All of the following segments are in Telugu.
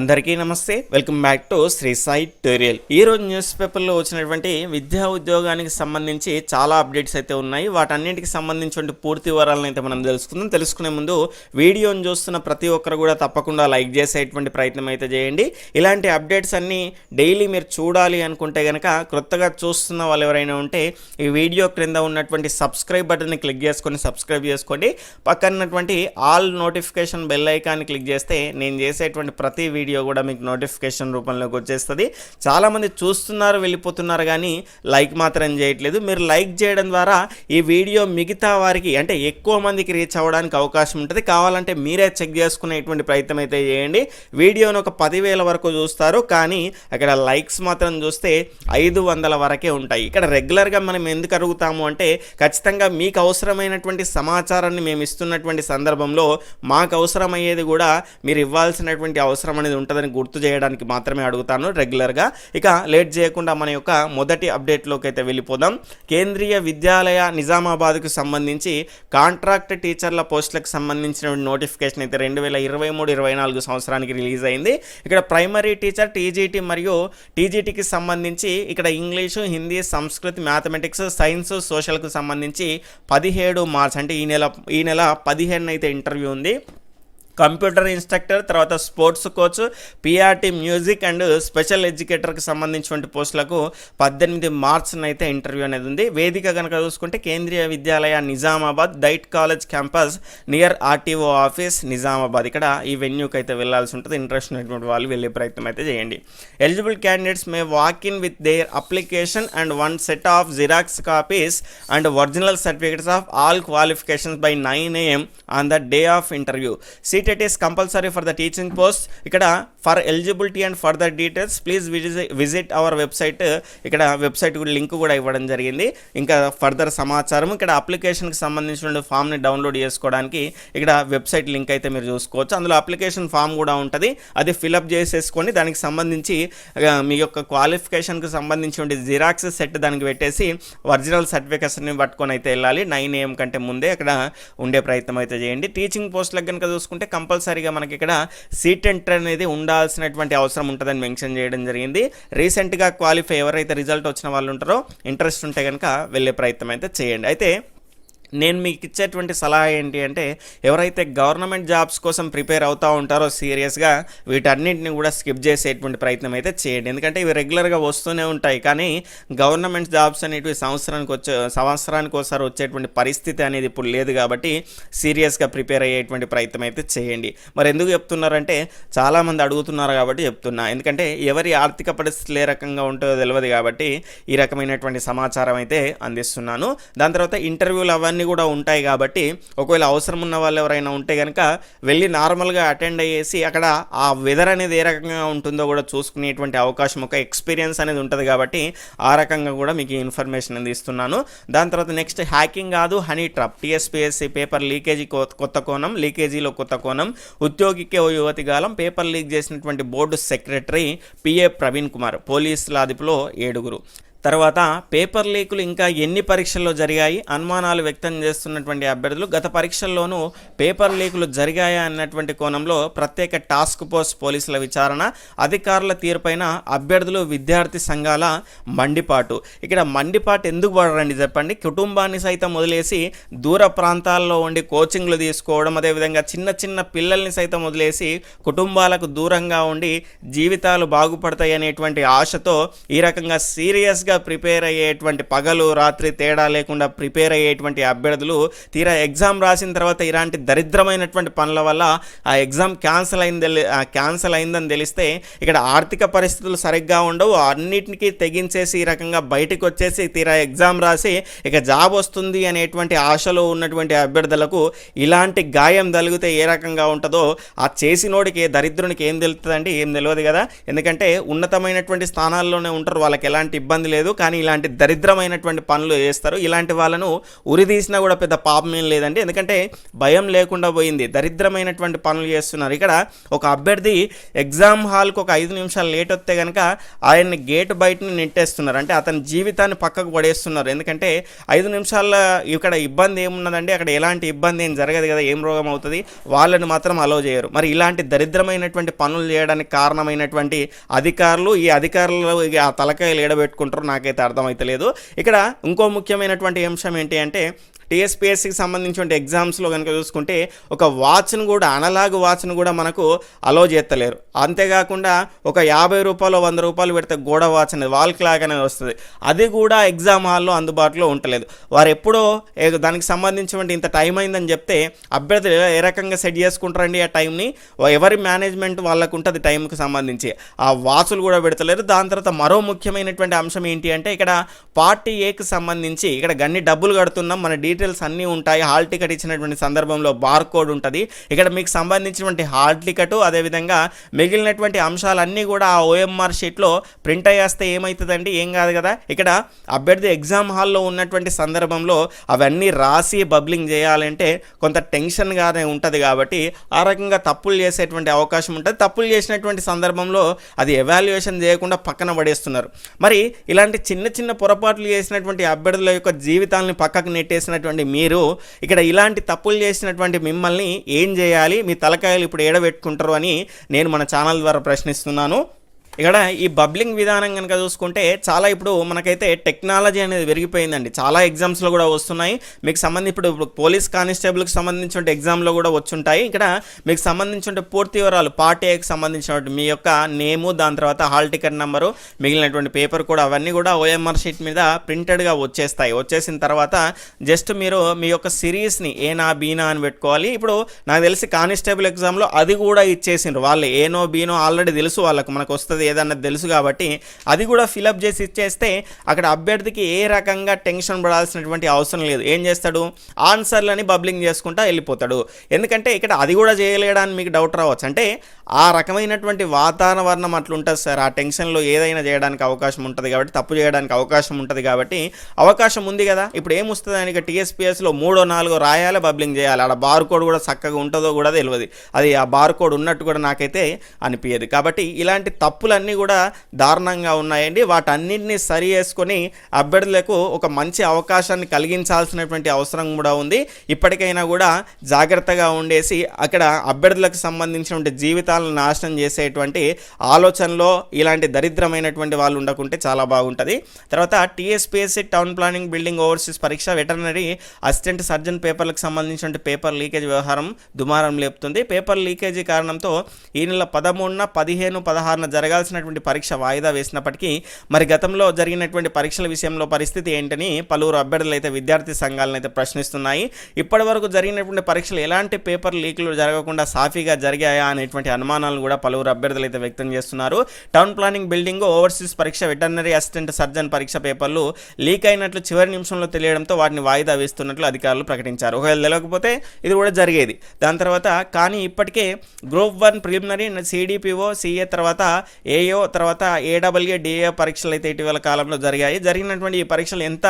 అందరికీ నమస్తే, welcome back to Shri Sai tutorial. ఈ రోజు న్యూస్ పేపర్లో వచ్చినటువంటి విద్యా ఉద్యోగానికి సంబంధించి చాలా అప్డేట్స్ అయితే ఉన్నాయి. వాటన్నింటికి సంబంధించిన పూర్తి వివరాలను అయితే మనం తెలుసుకుందాం. తెలుసుకునే ముందు వీడియోని చూస్తున్న ప్రతి ఒక్కరు కూడా తప్పకుండా లైక్ చేసేటువంటి ప్రయత్నం అయితే చేయండి. ఇలాంటి అప్డేట్స్ అన్నీ డైలీ మీరు చూడాలి అనుకుంటే కనుక కొత్తగా చూస్తున్న వాళ్ళు ఎవరైనా ఉంటే ఈ వీడియో క్రింద ఉన్నటువంటి సబ్స్క్రైబ్ బటన్ని క్లిక్ చేసుకొని సబ్స్క్రైబ్ చేసుకోండి. పక్కనటువంటి ఆల్ నోటిఫికేషన్ బెల్ ఐకాన్ని క్లిక్ చేస్తే నేను చేసేటువంటి ప్రతి వీడియో కూడా మీకు నోటిఫికేషన్ రూపంలోకి వచ్చేస్తుంది. చాలామంది చూస్తున్నారు, వెళ్ళిపోతున్నారు, కానీ లైక్ మాత్రం చేయట్లేదు. మీరు లైక్ చేయడం ద్వారా ఈ వీడియో మిగతా వారికి అంటే ఎక్కువ మందికి రీచ్ అవ్వడానికి అవకాశం ఉంటుంది. కావాలంటే మీరే చెక్ చేసుకునేటువంటి ప్రయత్నం అయితే చేయండి. వీడియోను ఒక 10,000 వరకు చూస్తారు, కానీ అక్కడ లైక్స్ మాత్రం చూస్తే 500 వరకే ఉంటాయి. ఇక్కడ రెగ్యులర్గా మనం ఎందుకు అడుగుతాము అంటే ఖచ్చితంగా మీకు అవసరమైనటువంటి సమాచారాన్ని మేము ఇస్తున్నటువంటి సందర్భంలో మాకు అవసరమయ్యేది కూడా మీరు ఇవ్వాల్సినటువంటి అవసరం అనేది ఉంటుందని గుర్తు చేయడానికి మాత్రమే అడుగుతాను రెగ్యులర్గా. ఇక లేట్ చేయకుండా మన యొక్క మొదటి అప్డేట్లోకి అయితే వెళ్ళిపోదాం. కేంద్రీయ విద్యాలయ నిజామాబాద్కు సంబంధించి కాంట్రాక్ట్ టీచర్ల పోస్టులకు సంబంధించిన నోటిఫికేషన్ అయితే 2023-24 సంవత్సరానికి రిలీజ్ అయింది. ఇక్కడ ప్రైమరీ టీచర్ టీజీటీ మరియు టీజీటీకి సంబంధించి ఇక్కడ ఇంగ్లీషు, హిందీ, సంస్కృతి, మ్యాథమెటిక్స్, సైన్స్, సోషల్కు సంబంధించి 17 మార్చ్ అంటే ఈ నెల 15 అయితే ఇంటర్వ్యూ ఉంది. కంప్యూటర్ ఇన్స్ట్రక్టర్, తర్వాత sports coach, PRT, music and special ఎడ్యుకేటర్కి సంబంధించినటువంటి పోస్టులకు 18 మార్చ్న అయితే ఇంటర్వ్యూ అనేది ఉంది. వేదిక కనుక చూసుకుంటే Kendriya Vidyalaya Nizamabad, DIET college campus near RTO office Nizamabad. ఇక్కడ ఈ వెన్యూకి అయితే వెళ్లాల్సి ఉంటుంది. ఇంట్రెస్ట్ ఉన్నటువంటి వాళ్ళు వెళ్ళే ప్రయత్నం అయితే చేయండి. Eligible candidates may walk in with their application and 1 set of xerox copies and original certificates of all qualifications by 9 AM on the day of interview. It is compulsory for the teaching post. ఇక్కడ for eligibility and further details please visit our website. ఇక్కడ వెబ్సైట్ లింక్ కూడా ఇవ్వడం జరిగింది. ఇంకా ఫర్దర్ సమాచారం ఇక్కడ అప్లికేషన్కి సంబంధించిన ఫామ్ని డౌన్లోడ్ చేసుకోవడానికి ఇక్కడ వెబ్సైట్ లింక్ అయితే మీరు చూసుకోవచ్చు. అందులో అప్లికేషన్ ఫామ్ కూడా ఉంటుంది, అది ఫిలప్ చేసేసుకొని దానికి సంబంధించి మీ యొక్క క్వాలిఫికేషన్కి సంబంధించిన జిరాక్స్ సెట్ దానికి పెట్టేసి ఒరిజినల్ సర్టిఫికేట్స్ని పట్టుకొని అయితే వెళ్ళాలి. 9 AM కంటే ముందే అక్కడ ఉండే ప్రయత్నం అయితే చేయండి. టీచింగ్ పోస్టులకు కనుక చూసుకుంటే కంపల్సరీగా మనకి ఇక్కడ సీట్ ఎంటర్ అనేది ఉండాల్సినటువంటి అవసరం ఉంటుందని మెన్షన్ చేయడం జరిగింది. రీసెంట్గా క్వాలిఫై ఎవరైతే రిజల్ట్ వచ్చిన వాళ్ళు ఉంటారో ఇంట్రెస్ట్ ఉంటే కనుక వెళ్ళే ప్రయత్నం అయితే చేయండి. అయితే నేను మీకు ఇచ్చేటువంటి సలహా ఏంటి అంటే ఎవరైతే గవర్నమెంట్ జాబ్స్ కోసం ప్రిపేర్ అవుతూ ఉంటారో సీరియస్గా వీటన్నింటిని కూడా స్కిప్ చేసేటువంటి ప్రయత్నం అయితే చేయండి. ఎందుకంటే ఇవి రెగ్యులర్గా వస్తూనే ఉంటాయి, కానీ గవర్నమెంట్ జాబ్స్ అనేటివి సంవత్సరానికి ఒకసారి వచ్చేటువంటి పరిస్థితి అనేది ఇప్పుడు లేదు. కాబట్టి సీరియస్గా ప్రిపేర్ అయ్యేటువంటి ప్రయత్నం అయితే చేయండి. మరి ఎందుకు చెప్తున్నారంటే చాలామంది అడుగుతున్నారు కాబట్టి చెప్తున్నా. ఎందుకంటే ఎవరి ఆర్థిక పరిస్థితులు ఏ రకంగా ఉంటుందో తెలియదు కాబట్టి ఈ రకమైనటువంటి సమాచారం అయితే అందిస్తున్నాను. దాని తర్వాత ఇంటర్వ్యూలు అవన్నీ కూడా ఉంటాయి కాబట్టి ఒకవేళ అవసరం ఉన్న వాళ్ళు ఎవరైనా ఉంటే కనుక వెళ్ళి నార్మల్గా అటెండ్ అయ్యేసి అక్కడ ఆ వెదర్ అనేది ఏ రకంగా ఉంటుందో కూడా చూసుకునేటువంటి అవకాశం, ఒక ఎక్స్పీరియన్స్ అనేది ఉంటుంది కాబట్టి ఆ రకంగా కూడా మీకు ఇన్ఫర్మేషన్ అనేది ఇస్తున్నాను. దాని తర్వాత నెక్స్ట్ హ్యాకింగ్ కాదు honey trap, TSPSC paper leakage కొత్త కోణం, లీకేజీలో కొత్త కోణం, ఉద్యోగికే ఓ యువతి గాలం, పేపర్ లీక్ చేసినటువంటి board secretary PA Praveen Kumar, పోలీసుల అదుపులో 7. తర్వాత పేపర్ లీకులు ఇంకా ఎన్ని పరీక్షల్లో జరిగాయి, అనుమానాలు వ్యక్తం చేస్తున్నటువంటి అభ్యర్థులు గత పరీక్షల్లోనూ పేపర్ లీకులు జరిగాయా అన్నటువంటి కోణంలో ప్రత్యేక టాస్క్ ఫోర్స్ పోలీసుల విచారణ, అధికారుల తీరుపైన అభ్యర్థులు, విద్యార్థి సంఘాల మండిపాటు. ఇక్కడ మండిపాటు ఎందుకు పడరండి చెప్పండి? కుటుంబాన్ని సైతం వదిలేసి దూర ప్రాంతాల్లో ఉండి కోచింగ్లు తీసుకోవడం, అదేవిధంగా చిన్న చిన్న పిల్లల్ని సైతం వదిలేసి కుటుంబాలకు దూరంగా ఉండి జీవితాలు బాగుపడతాయి అనేటువంటి ఆశతో ఈ రకంగా సీరియస్గా ప్రిపేర్ అయ్యేటువంటి పగలు రాత్రి తేడా లేకుండా ప్రిపేర్ అయ్యేటువంటి అభ్యర్థులు తీరా ఎగ్జామ్ రాసిన తర్వాత ఇలాంటి దరిద్రమైనటువంటి పనుల వల్ల ఆ ఎగ్జామ్ క్యాన్సల్ అయిందని తెలిస్తే ఇక్కడ ఆర్థిక పరిస్థితులు సరిగ్గా ఉండవు, అన్నిటికీ తెగించేసి ఈ రకంగా బయటకు వచ్చేసి తీరా ఎగ్జామ్ రాసి ఇక జాబ్ వస్తుంది అనేటువంటి ఆశలో ఉన్నటువంటి అభ్యర్థులకు ఇలాంటి గాయం తగిలితే ఏ రకంగా ఉంటుందో ఆ చేసినోడికి దరిద్రునికి ఏం తెలుస్తుందండి? ఏం తెలియదు కదా. ఎందుకంటే ఉన్నతమైనటువంటి స్థానాల్లోనే ఉంటారు, వాళ్ళకి ఎలాంటి ఇబ్బంది లేదు. లేదు, కానీ ఇలాంటి దరిద్రమైనటువంటి పనులు చేస్తారు. ఇలాంటి వాళ్ళను ఉరిదీసినా కూడా పెద్ద పాపం ఏం లేదండి, ఎందుకంటే భయం లేకుండా పోయింది. దరిద్రమైనటువంటి పనులు చేస్తున్నారు. ఇక్కడ ఒక అభ్యర్థి ఎగ్జామ్ హాల్కి ఒక 5 నిమిషాలు లేట్ వస్తే కనుక ఆయన్ని గేట్ బయటని నెట్టేస్తున్నారు, అంటే అతని జీవితాన్ని పక్కకు పడేస్తున్నారు. ఎందుకంటే 5 నిమిషాల ఇక్కడ ఇబ్బంది ఏమున్నదండి, అక్కడ ఎలాంటి ఇబ్బంది ఏం జరగదు కదా, ఏం రోగం అవుతుంది, వాళ్ళని మాత్రం అలో చేయరు. మరి ఇలాంటి దరిద్రమైనటువంటి పనులు చేయడానికి కారణమైనటువంటి అధికారులు, ఈ అధికారులు ఆ తలకాయలు ఏడబెట్టుకుంటారో నాకైతే అర్థమైతలేదు. ఇక్కడ ఇంకో ముఖ్యమైనటువంటి అంశం ఏంటి అంటే టీఎస్పీఎస్సీకి సంబంధించిన ఎగ్జామ్స్లో కనుక చూసుకుంటే ఒక వాచ్ను కూడా, అనలాగ్ వాచ్ను కూడా మనకు అలో చేస్తలేరు. అంతేకాకుండా ఒక 50 రూపాయలు 100 రూపాయలు పెడితే గోడ వాచ్ అనేది, వాల్ క్లాక్ అనేది వస్తుంది, అది కూడా ఎగ్జామ్ హాల్లో అందుబాటులో ఉండలేదు. వారు ఎప్పుడో దానికి సంబంధించిన ఇంత టైం అయిందని చెప్తే అభ్యర్థులు ఏ రకంగా సెట్ చేసుకుంటారండి ఆ టైంని, ఎవరి మేనేజ్మెంట్ వాళ్ళకు ఉంటుంది టైంకి సంబంధించి, ఆ వాచ్లు కూడా పెడతలేరు. దాని తర్వాత మరో ముఖ్యమైనటువంటి అంశం ఏంటి అంటే ఇక్కడ పార్టీ ఏకి సంబంధించి ఇక్కడ గన్ని డబ్బులు కడుతున్నాం, మన డీటెయిల్స్ అన్నీ ఉంటాయి. హాల్ టికెట్ ఇచ్చినటువంటి సందర్భంలో బార్ కోడ్ ఉంటుంది. ఇక్కడ మీకు సంబంధించినటువంటి హాల్ టికెట్, అదేవిధంగా మిగిలినటువంటి అంశాలన్నీ కూడా ఆ ఓఎంఆర్ షీట్లో ప్రింట్ అయ్యేస్తే ఏమవుతుందండి, ఏం కాదు కదా. ఇక్కడ అభ్యర్థి ఎగ్జామ్ హాల్లో ఉన్నటువంటి సందర్భంలో అవన్నీ రాసి బబ్లింగ్ చేయాలంటే కొంత టెన్షన్గానే ఉంటుంది. కాబట్టి ఆ రకంగా తప్పులు చేసేటువంటి అవకాశం ఉంటుంది. తప్పులు చేసినటువంటి సందర్భంలో అది ఎవాల్యుయేషన్ చేయకుండా పక్కన పడేస్తున్నారు. మరి ఇలాంటి చిన్న చిన్న పొరపాట్లు చేసినటువంటి అభ్యర్థుల యొక్క జీవితాలని పక్కకు నెట్టేసినటువంటి మీరు ఇక్కడ ఇలాంటి తప్పులు చేసినటువంటి మిమ్మల్ని ఏం చేయాలి, మీ తలకాయలు ఇప్పుడు ఏడబెట్టుకుంటారు అని నేను మన ఛానల్ ద్వారా ప్రశ్నిస్తున్నాను. ఇక్కడ ఈ బబ్లింగ్ విధానం కనుక చూసుకుంటే చాలా ఇప్పుడు మనకైతే టెక్నాలజీ అనేది పెరిగిపోయిందండి. చాలా ఎగ్జామ్స్లో కూడా వస్తున్నాయి. మీకు సంబంధించి ఇప్పుడు పోలీస్ కానిస్టేబుల్కి సంబంధించిన ఎగ్జామ్లో కూడా వచ్చుంటాయి. ఇక్కడ మీకు సంబంధించిన పూర్తి వివరాలు, పార్ట్ ఏకి సంబంధించినటువంటి మీ యొక్క నేము, దాని తర్వాత హాల్ టికెట్ నెంబరు, మిగిలినటువంటి పేపర్ కూడా అవన్నీ కూడా ఓఎంఆర్ షీట్ మీద ప్రింటెడ్గా వచ్చేస్తాయి. వచ్చేసిన తర్వాత జస్ట్ మీరు మీ యొక్క సిరీస్ని ఏనా బీనా అని పెట్టుకోవాలి. ఇప్పుడు నాకు తెలిసి కానిస్టేబుల్ ఎగ్జామ్లో అది కూడా ఇచ్చేసిండ్రు. వాళ్ళు ఏనో బీనో ఆల్రెడీ తెలుసు, వాళ్ళకు మనకు వస్తుంది ఏదన్నది తెలుసు కాబట్టి అది కూడా ఫిలప్ చేసి ఇచ్చేస్తే అక్కడ అభ్యర్థికి ఏ రకంగా టెన్షన్ పడాల్సినటువంటి అవసరం లేదు. ఏం చేస్తాడు, ఆన్సర్లని బబ్లింగ్ చేసుకుంటా వెళ్ళిపోతాడు. ఎందుకంటే ఇక్కడ అది కూడా చేయలేడని మీకు డౌట్ రావచ్చు. అంటే ఆ రకమైనటువంటి వాతావరణం అట్లుంటుంది సార్. ఆ టెన్షన్లో ఏదైనా చేయడానికి అవకాశం ఉంటుంది కాబట్టి, తప్పు చేయడానికి అవకాశం ఉంటుంది కాబట్టి, అవకాశం ఉంది కదా. ఇప్పుడు ఏమొస్తుంది అని టీఎస్పీఎస్లో 3-4 రాయాలి, బబ్లింగ్ చేయాలి. ఆడ బార్ కోడ్ కూడా చక్కగా ఉంటుందో కూడా తెలియదు. అది ఆ బార్ కోడ్ ఉన్నట్టు కూడా నాకైతే అనిపించదు. కాబట్టి ఇలాంటి తప్పులన్నీ కూడా దారుణంగా ఉన్నాయండి. వాటన్నింటినీ సరి చేసుకొని అభ్యర్థులకు ఒక మంచి అవకాశాన్ని కలిగించాల్సినటువంటి అవసరం కూడా ఉంది. ఇప్పటికైనా కూడా జాగ్రత్తగా ఉండేసి అక్కడ అభ్యర్థులకు సంబంధించినటువంటి జీవితాలను నాశనం చేసేటువంటి ఆలోచనలో ఇలాంటి దరిద్రమైనటువంటి వాళ్ళు ఉండకుంటే చాలా బాగుంటుంది. తర్వాత TSPSC town planning building overseas పరీక్ష వెటర్నరీ అసిస్టెంట్ సర్జన్ పేపర్లకు సంబంధించిన పేపర్ లీకేజ్ వ్యవహారం దుమారం లేపుతుంది. పేపర్ లీకేజీ కారణంతో ఈ నెల 13, 15, 16 జరగాల్సినటువంటి పరీక్ష వాయిదా వేసినప్పటికీ మరి గతంలో జరిగినటువంటి పరీక్షల విషయంలో పరిస్థితి ఏంటని పలువురు అభ్యర్థులు అయితే విద్యార్థి సంఘాలను అయితే ప్రశ్నిస్తున్నాయి. ఇప్పటి వరకు జరిగినటువంటి పరీక్షలు ఎలాంటి పేపర్ లీకులు జరగకుండా సాఫీగా జరిగాయా అనేటువంటి అనుమానాలను కూడా పలువురు అభ్యర్థులు అయితే వ్యక్తం చేస్తున్నారు. టౌన్ ప్లానింగ్ బిల్డింగ్ ఓవర్సీస్ పరీక్ష వెటర్నరీ అసిస్టెంట్ సర్జన్ పరీక్ష పేపర్లు లీక్ అయినట్లు చివరి నిమిషంలో తెలియడంతో వాటిని వాయిదా వేస్తున్నట్లు అధికారులు ప్రకటించారు. ఒకవేళ తెలియకపోతే ఇది కూడా జరిగేది. దాని తర్వాత కానీ ఇప్పటికే గ్రూప్ 1 ప్రిలిమినరీ, సిడిపిఓ, సిఏ, తర్వాత ఏఓ, తర్వాత ఏడబ్ల్యూ, డిఏ పరీక్షలు అయితే ఇటీవల కాలంలో జరిగాయి. జరిగినటువంటి ఈ పరీక్షలు ఎంత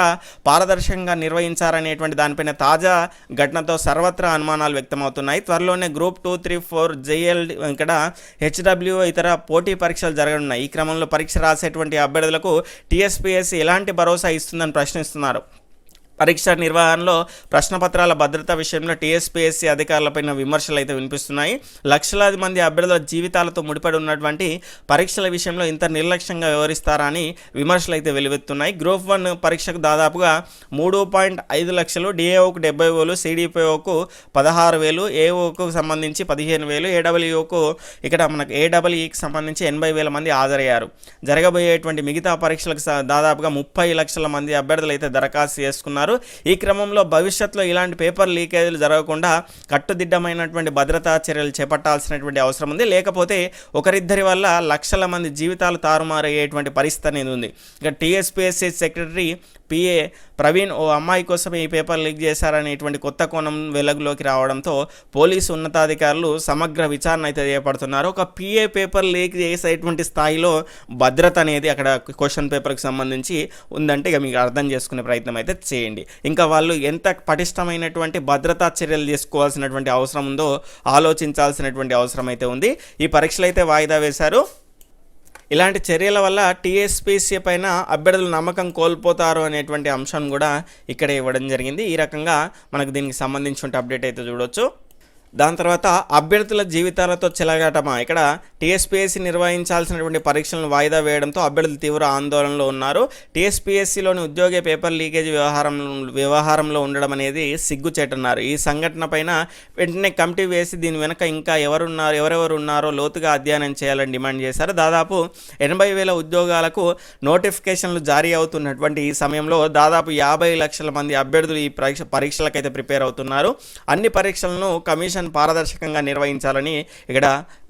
పారదర్శకంగా నిర్వహించారనేటువంటి దానిపైన తాజా ఘటనతో సర్వత్రా అనుమానాలు వ్యక్తమవుతున్నాయి. త్వరలోనే గ్రూప్ 2, 3, 4, జేఎల్, ఇక్కడ హెచ్డబ్ల్యూ ఇతర పోటీ పరీక్షలు జరగనున్నాయి. ఈ క్రమంలో పరీక్ష రాసేటువంటి అభ్యర్థులకు టీఎస్పీఎస్సీ ఎలాంటి భరోసా ఇస్తుందని ప్రశ్నిస్తున్నారు. పరీక్ష నిర్వహణలో ప్రశ్నపత్రాల భద్రత విషయంలో టీఎస్పీఎస్సీ అధికారులపైన విమర్శలు అయితే వినిపిస్తున్నాయి. లక్షలాది మంది అభ్యర్థుల జీవితాలతో ముడిపడి ఉన్నటువంటి పరీక్షల విషయంలో ఇంత నిర్లక్ష్యంగా వ్యవహరిస్తారా అని విమర్శలు అయితే వెలువెత్తున్నాయి. గ్రూప్ 1 పరీక్షకు దాదాపుగా 3.5 లక్షలు, డిఏఓకు 70,000, సిడిపిఓకు 16,000, ఏఓకు సంబంధించి 15,000, ఏడబ్ల్యూకు ఇక్కడ మనకు ఏడబ్ల్యూకి సంబంధించి 80,000 మంది హాజరయ్యారు. జరగబోయేటువంటి మిగతా పరీక్షలకు దాదాపుగా 30 లక్షల మంది అభ్యర్థులు అయితే దరఖాస్తు చేసుకున్నారు. ఈ క్రమంలో భవిష్యత్తులో ఇలాంటి పేపర్ లీకేజీలు జరగకుండా కట్టుదిట్టమైనటువంటి భద్రతా చర్యలు చేపట్టాల్సినటువంటి అవసరం ఉంది. లేకపోతే ఒకరిద్దరి వల్ల లక్షల మంది జీవితాలు తారుమారయ్యేటువంటి పరిస్థితి అనేది ఉంది. ఇక టీఎస్పీఎస్సీ సెక్రటరీ పిఏ ప్రవీణ్ ఓ అమ్మాయి కోసం ఈ పేపర్ లీక్ చేశారనేటువంటి కొత్త కోణం వెలుగులోకి రావడంతో పోలీసు ఉన్నతాధికారులు సమగ్ర విచారణ అయితే చేపడుతున్నారు. ఒక పిఏ పేపర్ లీక్ చేసేటువంటి స్థాయిలో భద్రత అనేది అక్కడ క్వశ్చన్ పేపర్కి సంబంధించి ఉందంటే ఇక మీకు అర్థం చేసుకునే ప్రయత్నం అయితే చేయండి. ఇంకా వాళ్ళు ఎంత పటిష్టమైనటువంటి భద్రతా చర్యలు తీసుకోవాల్సినటువంటి అవసరం ఉందో ఆలోచించాల్సినటువంటి అవసరం అయితే ఉంది. ఈ పరీక్షలు అయితే వాయిదా వేశారు. ఇలాంటి చర్యల వల్ల టీఎస్పీఎస్సీ పైన అభ్యర్థులు నమ్మకం కోల్పోతారు అనేటువంటి అంశం కూడా ఇక్కడ ఇవ్వడం జరిగింది. ఈ రకంగా మనకు దీనికి సంబంధించిన అప్డేట్ అయితే చూడొచ్చు. దాని తర్వాత అభ్యర్థుల జీవితాలతో చెలగాటమా. ఇక్కడ టీఎస్పీఎస్సీ నిర్వహించాల్సినటువంటి పరీక్షలను వాయిదా వేయడంతో అభ్యర్థులు తీవ్ర ఆందోళనలో ఉన్నారు. టీఎస్పీఎస్సీలోని ఉద్యోగ పేపర్ లీకేజ్ వ్యవహారంలో ఉండడం అనేది సిగ్గుచేటన్నారు. ఈ సంఘటన పైన వెంటనే కమిటీ వేసి దీని వెనక ఇంకా ఎవరెవరు ఉన్నారో లోతుగా అధ్యయనం చేయాలని డిమాండ్ చేశారు. దాదాపు 80,000 ఉద్యోగాలకు నోటిఫికేషన్లు జారీ అవుతున్నటువంటి ఈ సమయంలో దాదాపు 50 లక్షల మంది అభ్యర్థులు ఈ పరీక్షలకైతే ప్రిపేర్ అవుతున్నారు. అన్ని పరీక్షలను కమిషన్ పారదర్శకంగా నిర్వహించాలని ఇక్కడ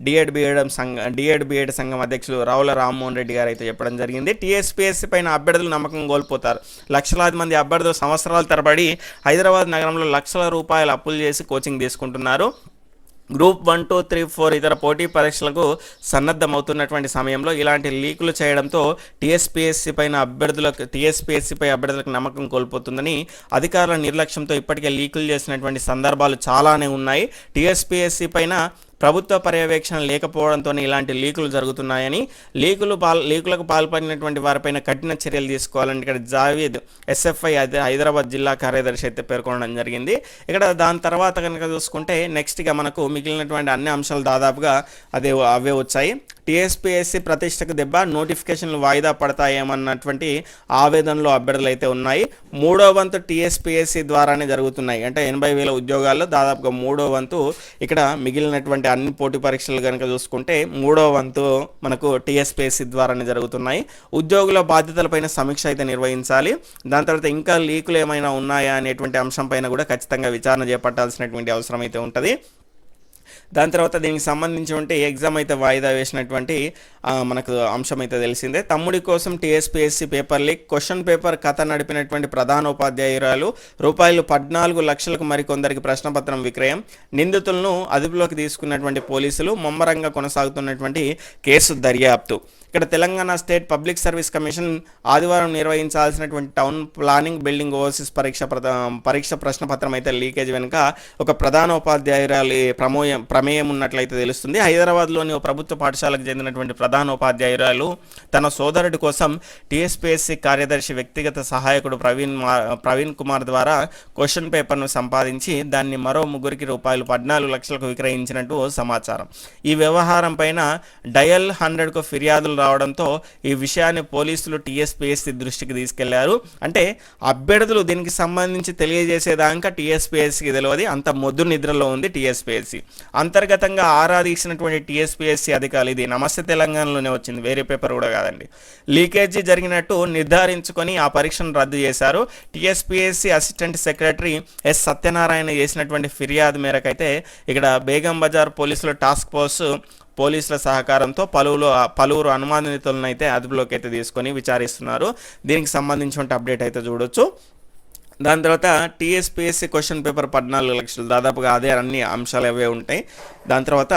డిఎడ్ సంఘం అధ్యక్షులు రావుల రామ్మోహన్ రెడ్డి గారు అయితే చెప్పడం జరిగింది. టీఎస్పీఎస్సీ పైన అభ్యర్థులు నమ్మకం కోల్పోతారు. లక్షలాది మంది అభ్యర్థులు సంవత్సరాల తరబడి హైదరాబాద్ నగరంలో లక్షల రూపాయల అప్పులు చేసి కోచింగ్ తీసుకుంటున్నారు. గ్రూప్ 1, 2, 3, 4 ఇతర పోటీ పరీక్షలకు సన్నద్ధమవుతున్నటువంటి సమయంలో ఇలాంటి లీకులు చేయడంతో టీఎస్పీఎస్సీపై అభ్యర్థులకు నమ్మకం కోల్పోతుందని అధికారుల నిర్లక్ష్యంతో ఇప్పటికే లీకులు చేసినటువంటి సందర్భాలు చాలానే ఉన్నాయి. టీఎస్పీఎస్సీ పైన ప్రభుత్వ పర్యవేక్షణ లేకపోవడంతో ఇలాంటి లీకులు జరుగుతున్నాయని, లీకులకు పాల్పడినటువంటి వారిపైన కఠిన చర్యలు తీసుకోవాలని ఇక్కడ జావేద్ ఎస్ఎఫ్ఐ హైదరాబాద్ జిల్లా కార్యదర్శి అయితే పేర్కొనడం జరిగింది. ఇక్కడ దాని తర్వాత కనుక చూసుకుంటే నెక్స్ట్గా మనకు మిగిలినటువంటి అన్ని అంశాలు దాదాపుగా అవే వచ్చాయి. టీఎస్పీఎస్సీ ప్రతిష్టకు దెబ్బ, నోటిఫికేషన్లు వాయిదా పడతాయేమన్నటువంటి ఆవేదనలో అభ్యర్థులు అయితే ఉన్నాయి. 3వ వంతు టీఎస్పీఎస్సీ ద్వారానే జరుగుతున్నాయి. అంటే 80,000 ఉద్యోగాల్లో దాదాపుగా 3వ వంతు ఇక్కడ మిగిలినటువంటి అన్ని పోటీ పరీక్షలు కనుక చూసుకుంటే 3వ వంతు మనకు టీఎస్పీఎస్సీ ద్వారానే జరుగుతున్నాయి. ఉద్యోగుల బాధ్యతలపైన సమీక్ష అయితే నిర్వహించాలి. దాని తర్వాత ఇంకా లీకులు ఏమైనా ఉన్నాయా అనేటువంటి అంశం పైన కూడా ఖచ్చితంగా విచారణ చేపట్టాల్సినటువంటి అవసరం అయితే ఉంటుంది. దాని తర్వాత దీనికి సంబంధించి ఎగ్జామ్ అయితే వాయిదా వేసినటువంటి మనకు అంశం అయితే తెలిసిందే. తమ్ముడి కోసం TSPSC paper leak, question paper కథ నడిపినటువంటి ప్రధాన ఉపాధ్యాయురాలు రూపాయలు 14 లక్షలకు మరికొందరికి ప్రశ్నపత్రం విక్రయం, నిందితులను అదుపులోకి తీసుకున్నటువంటి పోలీసులు, ముమ్మరంగా కొనసాగుతున్నటువంటి కేసు దర్యాప్తు. ఇక్కడ Telangana state public service commission ఆదివారం నిర్వహించాల్సినటువంటి టౌన్ ప్లానింగ్ బిల్డింగ్ ఓవర్సీస్ పరీక్ష ప్రశ్నపత్రం అయితే లీకేజ్ వెనుక ఒక ప్రధాన ఉపాధ్యాయురాలి ప్రమేయం ఉన్నట్లయితే తెలుస్తుంది. హైదరాబాద్లోని ఓ ప్రభుత్వ పాఠశాలకు చెందినటువంటి ప్రధాన ఉపాధ్యాయురాలు తన సోదరుడి కోసం టీఎస్పీఎస్సీ కార్యదర్శి వ్యక్తిగత సహాయకుడు ప్రవీణ్ కుమార్ ద్వారా క్వశ్చన్ పేపర్ను సంపాదించి దాన్ని మరో ముగ్గురికి రూపాయలు 14 లక్షలకు విక్రయించినట్టు సమాచారం. ఈ వ్యవహారం పైన డయల్ 100కు ఫిర్యాదులు రావడంతో ఈ విషయాన్ని పోలీసులు టీఎస్పీఎస్సీ దృష్టికి తీసుకెళ్లారు. అంటే అభ్యర్థులు దీనికి సంబంధించి తెలియజేసేదాకా టీఎస్పీఎస్సీకి తెలియదు, అంత మొద్దు నిద్రలో ఉంది టీఎస్పీఎస్సీ. అంతర్గతంగా ఆరాధించినటువంటి టీఎస్పీఎస్సీ అధికారులు, ఇది నమస్తే తెలంగాణలోనే వచ్చింది, వేరే పేపర్ కూడా కాదండి, లీకేజీ జరిగినట్టు నిర్ధారించుకొని ఆ పరీక్షను రద్దు చేశారు. TSPSC assistant secretary S Satyanarayana చేసినటువంటి ఫిర్యాదు మేరకైతే ఇక్కడ బేగం బజార్ పోలీసుల సహకారంతో పలువురు అనుమానితులను అయితే అదుపులోకి అయితే తీసుకొని విచారిస్తున్నారు. దీనికి సంబంధించిన అప్డేట్ అయితే చూడొచ్చు. దాని తర్వాత టీఎస్పీఎస్సీ క్వశ్చన్ పేపర్ 14 లక్షలు, దాదాపుగా అదే అన్ని అంశాలు అవే ఉంటాయి. దాని తర్వాత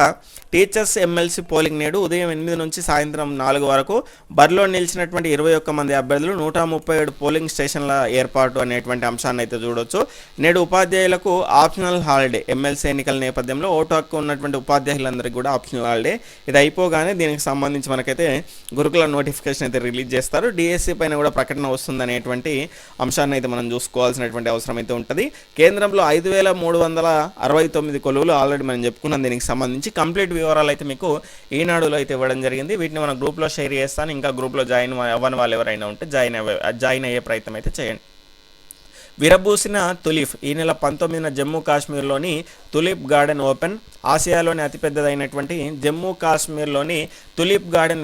టీచర్స్ ఎమ్మెల్సీ పోలింగ్ నేడు ఉదయం 8 నుంచి సాయంత్రం 4 వరకు. బరిలో నిలిచినటువంటి 21 మంది అభ్యర్థులు, 137 పోలింగ్ స్టేషన్ల ఏర్పాటు అనేటువంటి అంశాన్ని అయితే చూడొచ్చు. నేడు ఉపాధ్యాయులకు ఆప్షనల్ హాలిడే. ఎమ్మెల్సీ ఎన్నికల నేపథ్యంలో ఓటు హక్కు ఉన్నటువంటి ఉపాధ్యాయులందరికీ కూడా ఆప్షనల్ హాలిడే. ఇది అయిపోగానే దీనికి సంబంధించి మనకైతే గురుకుల నోటిఫికేషన్ అయితే రిలీజ్ చేస్తారు. డిఎస్సి పైన కూడా ప్రకటన వస్తుంది అనేటువంటి అంశాన్ని అయితే మనం చూసుకోవాల్సినటువంటి అవసరం అయితే ఉంటుంది. కేంద్రంలో 5,369 కొలువులు ఆల్రెడీ మనం చెప్పుకున్నాం. దీనికి సంబంధించి కంప్లీట్ వివరాలు అయితే మీకు ఈనాడులో అయితే ఇవ్వడం జరిగింది. వీటిని మన గ్రూప్లో షేర్ చేస్తాను. ఇంకా గ్రూప్లో జాయిన్ అవ్వని వాళ్ళు ఎవరైనా ఉంటే జాయిన్ అయ్యే ప్రయత్నం అయితే చేయండి. విరబూసిన తులిప్. ఈ నెల 19న జమ్మూ కాశ్మీర్లోని తులిప్ గార్డెన్ ఓపెన్. ఆసియాలోని అతిపెద్దదైనటువంటి జమ్మూ కాశ్మీర్లోని తులిప్ గార్డెన్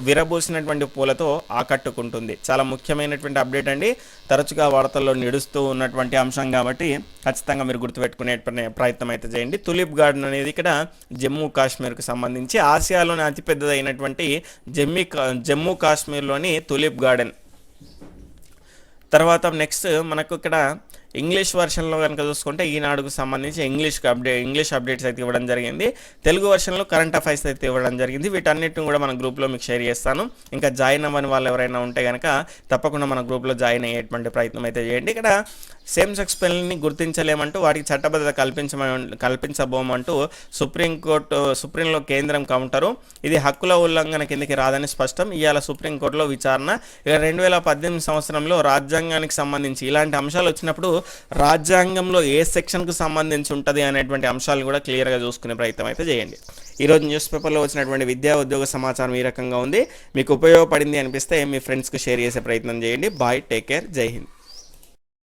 విరబూసినటువంటి పూలతో ఆకట్టుకుంటుంది. చాలా ముఖ్యమైనటువంటి అప్డేట్ అండి. తరచుగా వార్తల్లో నిడుస్తూ ఉన్నటువంటి అంశం కాబట్టి ఖచ్చితంగా మీరు గుర్తుపెట్టుకునే ప్రయత్నం అయితే చేయండి. తులిప్ గార్డెన్ అనేది ఇక్కడ జమ్మూ కాశ్మీర్కు సంబంధించి ఆసియాలోని అతిపెద్దదైనటువంటి జమ్మూ కాశ్మీర్లోని తులిప్ గార్డెన్ తర్వాత నెక్స్ట్ మనకు ఇక్కడ ఇంగ్లీష్ వర్షన్లో కనుక చూసుకుంటే ఈనాడుకు సంబంధించి ఇంగ్లీష్ అప్డేట్స్ అయితే ఇవ్వడం జరిగింది. తెలుగు వర్షన్లో కరెంట్ అఫైర్స్ అయితే ఇవ్వడం జరిగింది. వీటన్నిటిని కూడా మన గ్రూప్లో మీకు షేర్ చేస్తాను. ఇంకా జాయిన్ అవ్వని వాళ్ళు ఎవరైనా ఉంటే కనుక తప్పకుండా మన గ్రూప్లో జాయిన్ అయ్యేటువంటి ప్రయత్నం అయితే చేయండి. ఇక్కడ సేమ్ సెక్స్ పెళ్లిని గుర్తించలేమంటూ వాటికి చట్టబద్ధత కల్పించబోమంటూ సుప్రీంలో కేంద్రం కౌంటరు. ఇది హక్కుల ఉల్లంఘన కిందకి రాదని స్పష్టం. ఇవాళ సుప్రీంకోర్టులో విచారణ. ఇక 2018 సంవత్సరంలో రాజ్యాంగానికి సంబంధించి ఇలాంటి అంశాలు వచ్చినప్పుడు రాజ్యాంగంలో ఏ సెక్షన్కు సంబంధించి ఉంటుంది అనేటువంటి అంశాలు కూడా క్లియర్గా చూసుకునే ప్రయత్నం అయితే చేయండి. ఈరోజు న్యూస్ పేపర్లో వచ్చినటువంటి విద్యా ఉద్యోగ సమాచారం ఈ రకంగా ఉంది. మీకు ఉపయోగపడింది అనిపిస్తే మీ ఫ్రెండ్స్కి షేర్ చేసే ప్రయత్నం చేయండి. బాయ్, టేక్ కేర్, జై హింద్.